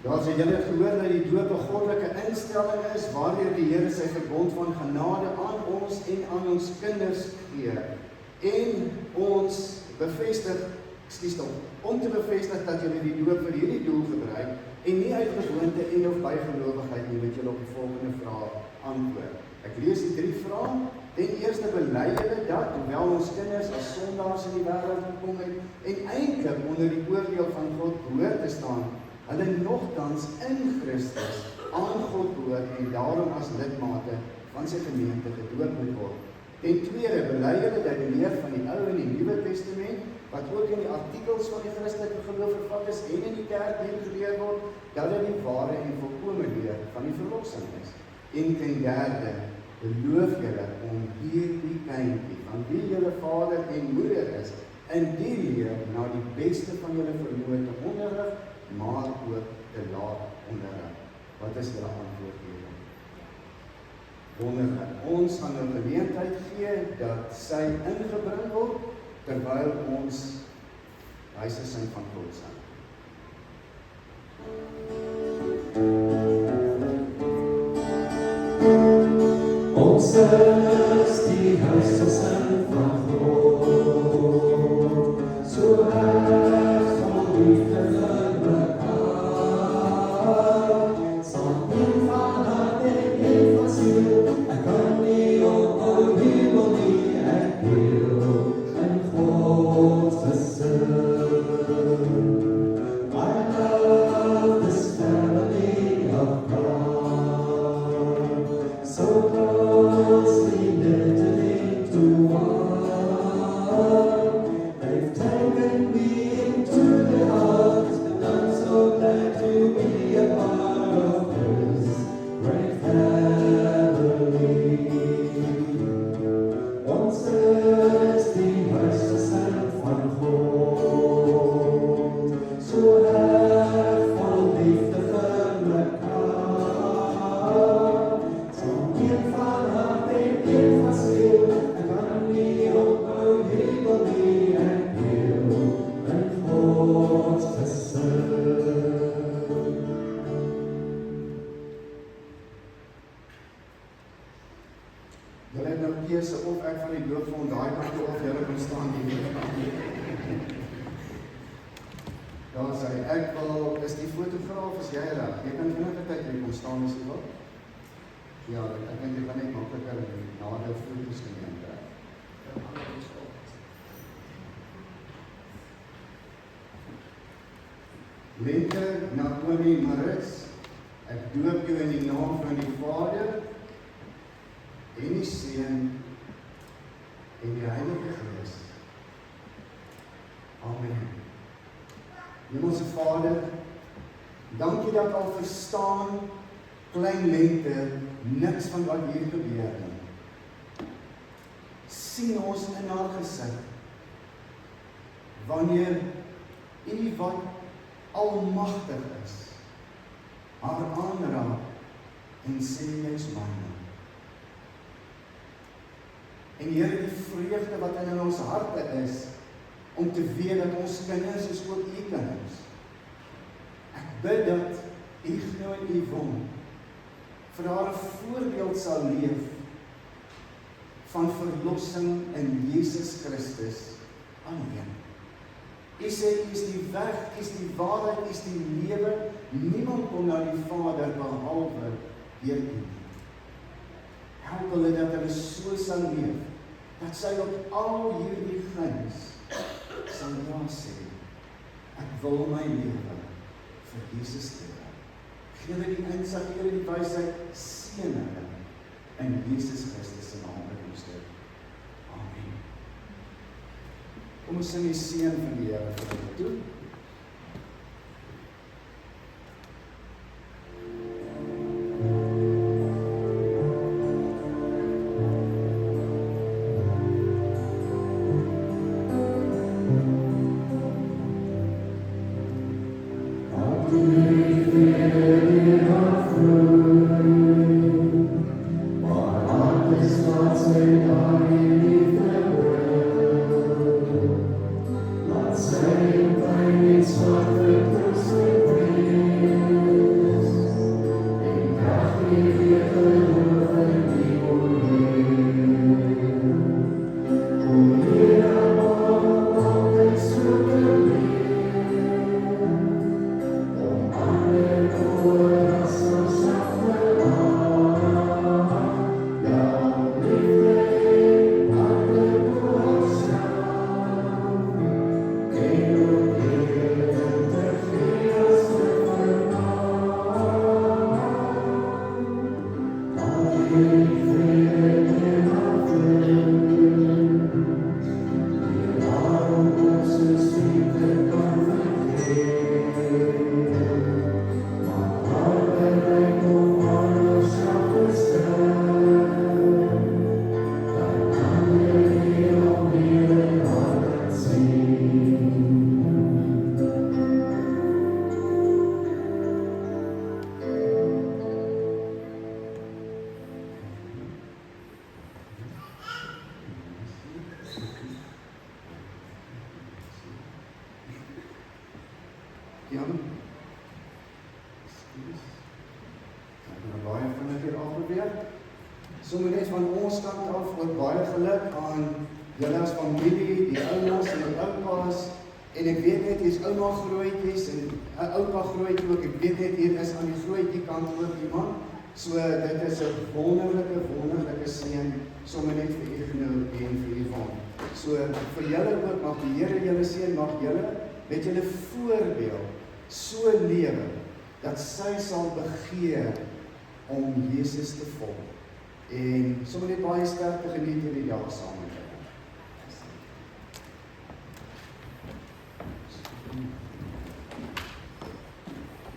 Daar sê julle het gehoor dat die doop 'n goddelike instelling is, waardeur die Here sy verbond van genade aan ons en aan ons kinders gee. En ons bevestig, om te bevestig dat julle die doop vir hierdie doel gebruik, en nie uit gewoonte en of bygelowigheid nie, wat julle op die volgende vraag antwoord. Ek lees die 3 vrae. Ten eerste bely julle dat, hoewel ons kinders as sondaars in die wêreld gekom het, en eintlik onder die oordeel van God behoort te staan, hulle nogtans in Christus aan God behoort en daarom as lidmate van sy gemeente gedoop moet word. Ten tweede bely julle dat die leer van die Ou en die Nuwe Testament, wat ook in die artikels van die Christelike geloof vervat is en in die kerk geleer word, dat dit die ware en volkome leer van die verlossing is. En ten derde, beloof julle om hierdie kindjie, van wie julle vader en moeder is, in die leer na die beste van julle vermoë te onderrig, maar ook te laat onderrig. Wat is julle antwoord hierop? Wonderlik. Ons gaan 'n geleentheid gee dat sy ingebring word, terwyl ons huisesing van God sing. Ons is die huisesing van God, so reg van liefde vir mekaar, saam een van hart en een van siel, ek kan nie ophou hemel nie, ek wil in God gesin. I love this family of God, so closely knitted into one. They've taken me into their arms, and I'm so glad to be a part of this great family. Ons is die huisgesin van God, so reg van liefde vir mekaar, saam een van hart en een van siel, ek kan nie ophou hemel nie, ek wil in God gesin. Julle het nou keuse of ek van die doop van daai kant toe of julle kom staan die hele kant. Daar sê ek wil, is die fotograaf, is jy reg? Jy kan enige tyd hier kom staan as jy wil. Ja, ek dink jy kan net makliker nader foto's geneem kry. Lente, Naomi, Maris, ek doop jou in die naam van die Vader, en die Seun, en die Heilige Gees. Amen. Hemelse Vader, dankie dat al verstaan, klein Lente, niks van wat hier gebeur nie. Sien ons in haar gesig, wanneer U wat almagtig is, haar aanraak en sê jy's myne. En Here, die vreugde wat in ons harte is, om te weet dat ons kinders is ook U kinders. Ek bid dat Ignou en Yvonne vir haar 'n voorbeeld sal leef van verlossing in Jesus Christus alleen. U sê U is die weg, U is die waarheid, U is die lewe. Niemand kom na die Vader behalwe deur U. Help hulle dat hulle so sal leef, dat sy op al hierdie guns sal ja sê, ek wil my lewe vir Jesus gee. Gee hulle die insig, gee hulle die wysheid, seën hulle in Jesus Christus se naam bid ons dit. Amen. Kom ons sing die seën van die Here vir hulle toe. Same Jan? Excuse. Ek het baie vinnig hier afprobeer. Sommer net van ons kant af ook baie geluk aan julle as familie, die oumas en die oupas. En ek weet net, hier is ouma grootjies en 'n oupa grootjie ook. Ek weet net, hier is aan die grootjie kant ook iemand. So dit is 'n wonderlike seën, sommer net vir Ignou en vir Yvonne. So vir julle ook, mag die Here julle seën, mag julle met julle voorbeeld so lewe, dat sy sal begeer om Jesus te volg. En sommer net baie sterkte geniet hierdie dag saam.